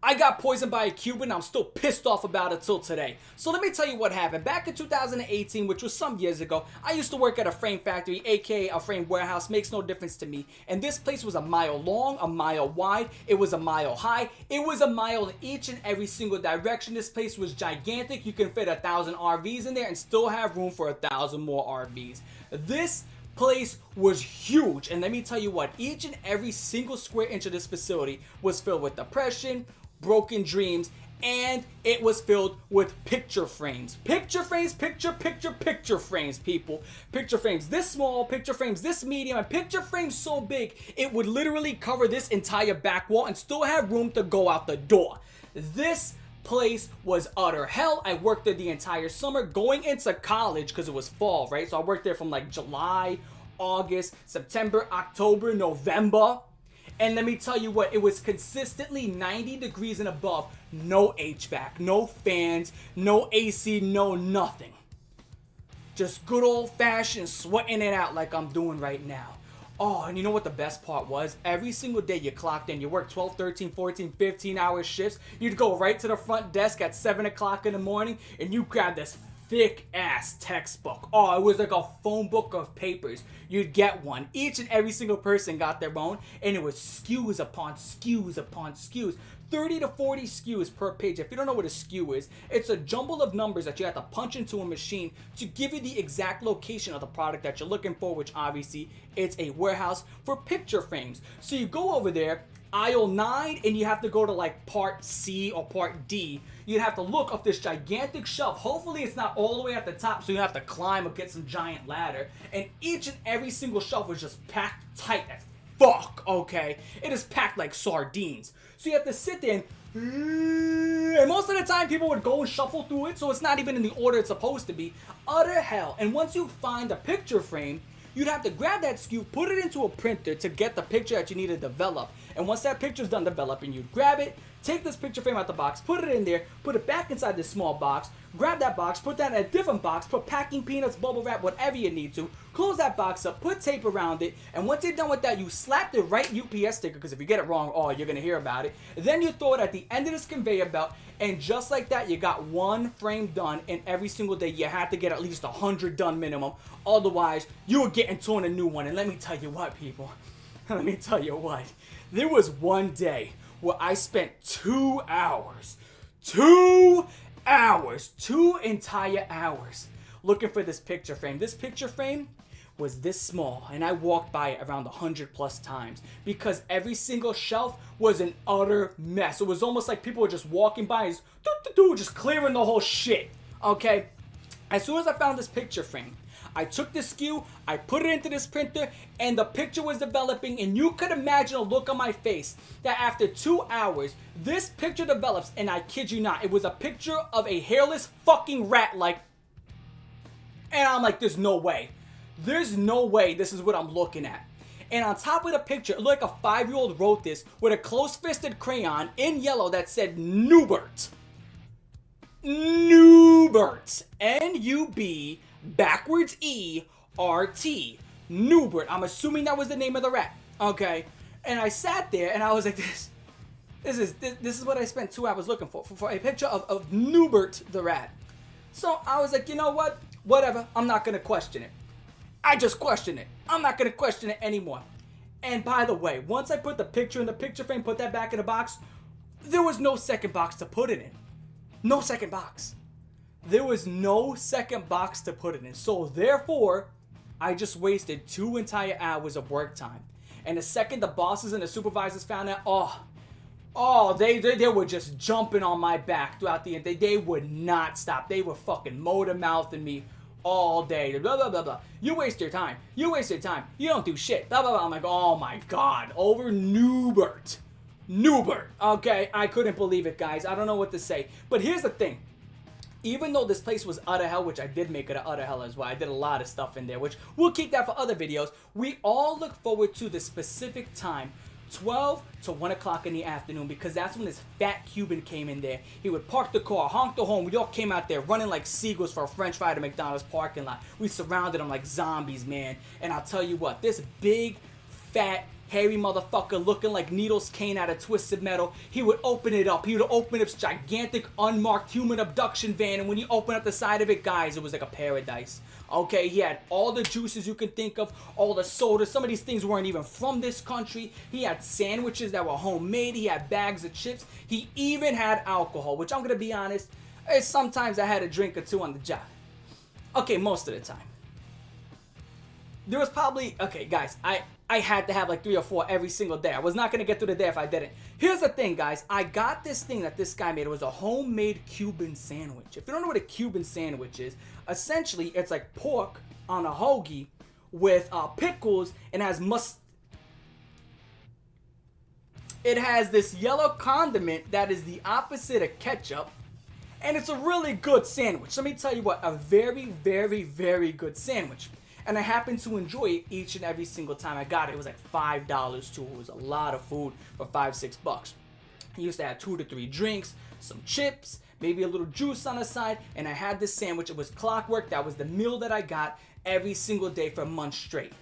I got poisoned by a Cuban. I'm still pissed off about it till today. So let me tell you what happened. Back in 2018, which was some years ago, I used to work at a frame factory, aka a frame warehouse. Makes no difference to me. And this place was a mile long, a mile wide. It was a mile high. It was a mile in each and every single direction. This place was gigantic. You can fit 1,000 RVs in there and still have room for 1,000 more RVs. This place was huge, and let me tell you what, each and every single square inch of this facility was filled with depression, broken dreams, and it was filled with picture frames. Picture frames, picture frames, people. Picture frames this small, picture frames this medium, and picture frames so big it would literally cover this entire back wall and still have room to go out the door. This place was utter hell. I worked there the entire summer going into college because it was fall, right? So I worked there from like July, August, September, October, November. And let me tell you what, it was consistently 90 degrees and above. No HVAC, no fans, no AC, no nothing. Just good old fashioned sweating it out like I'm doing right now. Oh, and you know what the best part was? Every single day you clocked in, you worked 12, 13, 14, 15-hour shifts. You'd go right to the front desk at 7 o'clock in the morning and you grab this thick-ass textbook. Oh, it was like a phone book of papers. You'd get one. Each and every single person got their own, and it was SKUs upon SKUs upon SKUs. 30 to 40 SKUs per page. If you don't know what a SKU is, it's a jumble of numbers that you have to punch into a machine to give you the exact location of the product that you're looking for, which obviously it's a warehouse for picture frames. So you go over there, aisle 9, and you have to go to like part C or part D. You'd have to look up this gigantic shelf. Hopefully it's not all the way at the top, so you have to climb or get some giant ladder. And each and every single shelf was just packed tight as fuck, okay? It is packed like sardines. So you have to sit there and most of the time people would go and shuffle through it, so it's not even in the order it's supposed to be. Utter hell. And once you find a picture frame, you'd have to grab that SKU, put it into a printer to get the picture that you need to develop. And once that picture's done developing, you'd grab it, take this picture frame out the box, put it in there, put it back inside this small box, grab that box, put that in a different box, put packing peanuts, bubble wrap, whatever you need to, close that box up, put tape around it, and once you're done with that, you slap the right UPS sticker, because if you get it wrong, oh, you're going to hear about it. Then you throw it at the end of this conveyor belt, and just like that, you got one frame done, and every single day, you had to get at least 100 done minimum. Otherwise, you were getting torn a new one. And let me tell you what, people. Let me tell you what. There was one day where I spent 2 hours, 2 entire hours looking for this picture frame. This picture frame was this small, and I walked by it around 100 plus times because every single shelf was an utter mess. It was almost like people were just walking by and just clearing the whole shit, okay? As soon as I found this picture frame, I took this SKU, I put it into this printer, and the picture was developing, and you could imagine a look on my face that after 2 hours, this picture develops, and I kid you not, it was a picture of a hairless fucking rat, like, and I'm like, there's no way. There's no way this is what I'm looking at. And on top of the picture, it looked like a 5-year-old wrote this with a close-fisted crayon in yellow that said Newbert. Newbert. N-U-B backwards E-R-T. Newbert. I'm assuming that was the name of the rat. Okay. And I sat there and I was like, this is what I spent 2 hours looking for a picture of Newbert the rat. So I was like, you know what? Whatever. I'm not going to question it. I just questioned it. I'm not going to question it anymore. And by the way, once I put the picture in the picture frame, put that back in the box, there was no second box to put it in. No second box. There was no second box to put it in. So therefore, I just wasted 2 entire hours of work time. And the second the bosses and the supervisors found out, they were just jumping on my back throughout the day. They would not stop. They were fucking motor mouthing me all day. Blah, blah, blah, blah. You waste your time. You waste your time. You don't do shit. Blah, blah, blah. I'm like, oh my God. Over Newbert. Newbert. Okay, I couldn't believe it, guys. I don't know what to say. But here's the thing. Even though this place was utter hell, which I did make it an utter hell as well, I did a lot of stuff in there, which we'll keep that for other videos, we all look forward to the specific time, 12 to 1 o'clock in the afternoon, because that's when this fat Cuban came in there. He would park the car, honk the horn. We all came out there running like seagulls for a french fry to McDonald's parking lot. We surrounded him like zombies, man. And I'll tell you what, this big, fat hairy motherfucker looking like Needles Kane out of Twisted Metal. He would open it up. He would open up this gigantic unmarked human abduction van, and when you open up the side of it, guys, it was like a paradise. Okay, he had all the juices you can think of, all the sodas. Some of these things weren't even from this country. He had sandwiches that were homemade. He had bags of chips. He even had alcohol, which I'm going to be honest, sometimes I had a drink or two on the job. Okay, most of the time. There was probably, okay, guys, I had to have like 3 or 4 every single day. I was not going to get through the day if I didn't. Here's the thing, guys. I got this thing that this guy made. It was a homemade Cuban sandwich. If you don't know what a Cuban sandwich is, essentially it's like pork on a hoagie with pickles and it has this yellow condiment that is the opposite of ketchup. And it's a really good sandwich. Let me tell you what, a very, very, very good sandwich. And I happened to enjoy it each and every single time I got it. It was like $5 too. It was a lot of food for $5-6. I used to have 2 to 3 drinks, some chips, maybe a little juice on the side, and I had this sandwich. It was clockwork. That was the meal that I got every single day for months straight.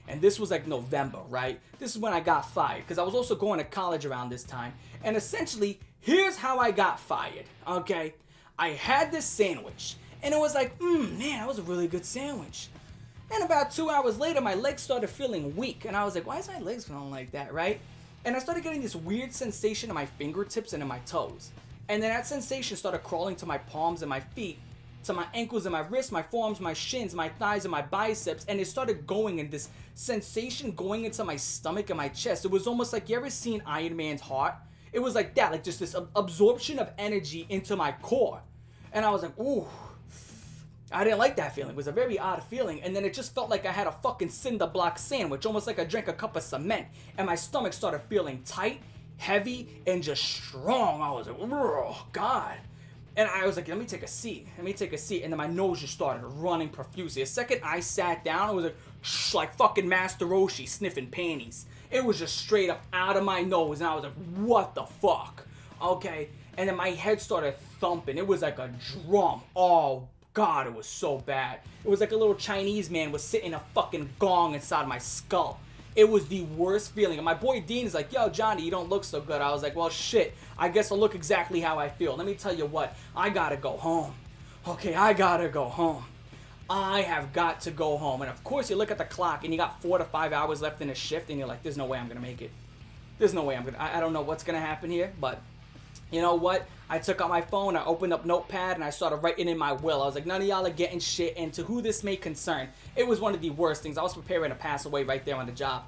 And this was like November, right? This is when I got fired because I was also going to college around this time. And essentially, here's how I got fired, okay? I had this sandwich, and it was like, man, that was a really good sandwich. And about 2 hours later, my legs started feeling weak. And I was like, why is my legs feeling like that, right? And I started getting this weird sensation in my fingertips and in my toes. And then that sensation started crawling to my palms and my feet, to my ankles and my wrists, my forearms, my shins, my thighs, and my biceps. And it started going in this sensation going into my stomach and my chest. It was almost like, you ever seen Iron Man's heart? It was like that, like just this absorption of energy into my core. And I was like, ooh. I didn't like that feeling. It was a very odd feeling. And then it just felt like I had a fucking cinder block sandwich, almost like I drank a cup of cement. And my stomach started feeling tight, heavy, and just strong. I was like, oh, God. And I was like, let me take a seat. And then my nose just started running profusely. The second I sat down, it was like fucking Master Roshi sniffing panties. It was just straight up out of my nose. And I was like, what the fuck? Okay. And then my head started thumping. It was like a drum. Oh, God, it was so bad. It was like a little Chinese man was sitting a fucking gong inside my skull. It was the worst feeling. And my boy Dean is like, yo, Johnny, you don't look so good. I was like, well, shit. I guess I'll look exactly how I feel. Let me tell you what. I gotta go home. Okay, I gotta go home. I have got to go home. And of course, you look at the clock and you got 4 to 5 hours left in a shift. And you're like, there's no way I'm gonna make it. There's no way I'm gonna. I don't know what's gonna happen here. But you know what? I took out my phone, I opened up Notepad, and I started writing in my will. I was like, none of y'all are getting shit, and to who this may concern. It was one of the worst things. I was preparing to pass away right there on the job.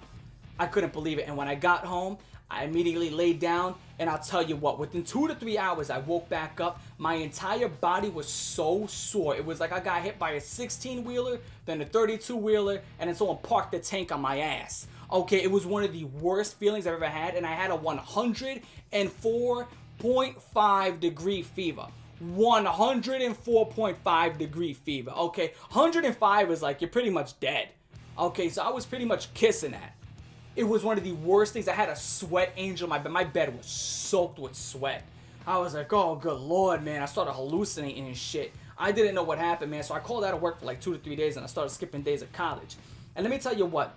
I couldn't believe it. And when I got home, I immediately laid down, and I'll tell you what, within 2 to 3 hours, I woke back up. My entire body was so sore. It was like I got hit by a 16-wheeler, then a 32-wheeler, and then someone parked the tank on my ass. Okay, it was one of the worst feelings I've ever had, and I had a 104.5 degree fever. 104.5 degree fever. Okay, 105 is like you're pretty much dead. Okay, so I was pretty much kissing that. It was one of the worst things. I had a sweat angel in my bed. My bed was soaked with sweat. I was like, oh, good Lord, man. I started hallucinating and shit. I didn't know what happened, man. So I called out of work for like 2 to 3 days, and I started skipping days of college. And let me tell you what.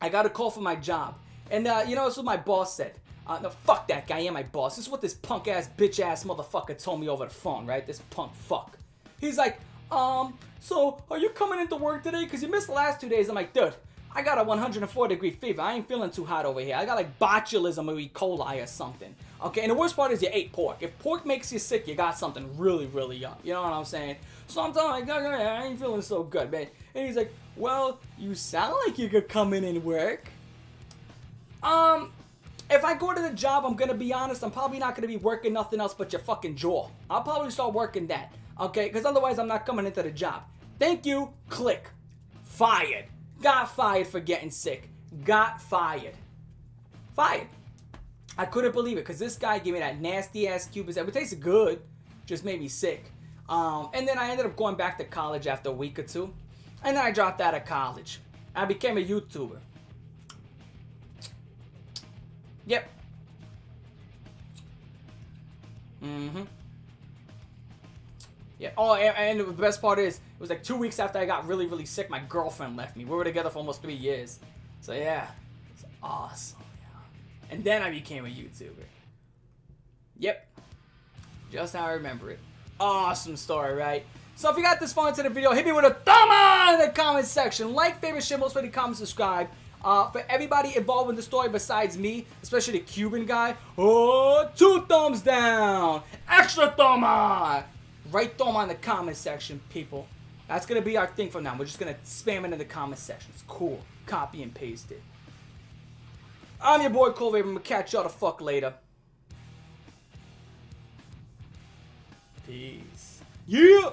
I got a call from my job. And, you know, this is what my boss said. No, fuck that guy. He ain't my boss. This is what this punk-ass, bitch-ass motherfucker told me over the phone, right? This punk fuck. He's like, so are you coming into work today? Because you missed the last 2 days. I'm like, dude, I got a 104-degree fever. I ain't feeling too hot over here. I got like botulism or E. coli or something. Okay, and the worst part is you ate pork. If pork makes you sick, you got something really, really up. You know what I'm saying? So I'm telling him, like, I ain't feeling so good, man. And he's like, well, you sound like you could come in and work. If I go to the job, I'm gonna be honest, I'm probably not gonna be working nothing else but your fucking jaw. I'll probably start working that, okay? Because otherwise, I'm not coming into the job. Thank you, click. Fired. Got fired for getting sick. Got fired. Fired. I couldn't believe it, because this guy gave me that nasty-ass Cuban sandwich. It tasted good, just made me sick. And then I ended up going back to college after a week or two. And then I dropped out of college. I became a YouTuber. Yep. Yeah. Oh, and the best part is, it was like 2 weeks after I got really, really sick, my girlfriend left me. We were together for almost 3 years. So, yeah. Awesome, yeah. And then I became a YouTuber. Yep. Just how I remember it. Awesome story, right? So if you got this far into the video, hit me with a thumb on in the comment section. Like, favorite, share, most favorite, comment, subscribe. For everybody involved in the story besides me, especially the Cuban guy, 2 thumbs down. Extra thumb on. Right thumb on in the comment section, people. That's going to be our thing from now. We're just going to spam it in the comment section. It's cool. Copy and paste it. I'm your boy Cole Raven. I'm going to catch y'all the fuck later. Peace. Yeah!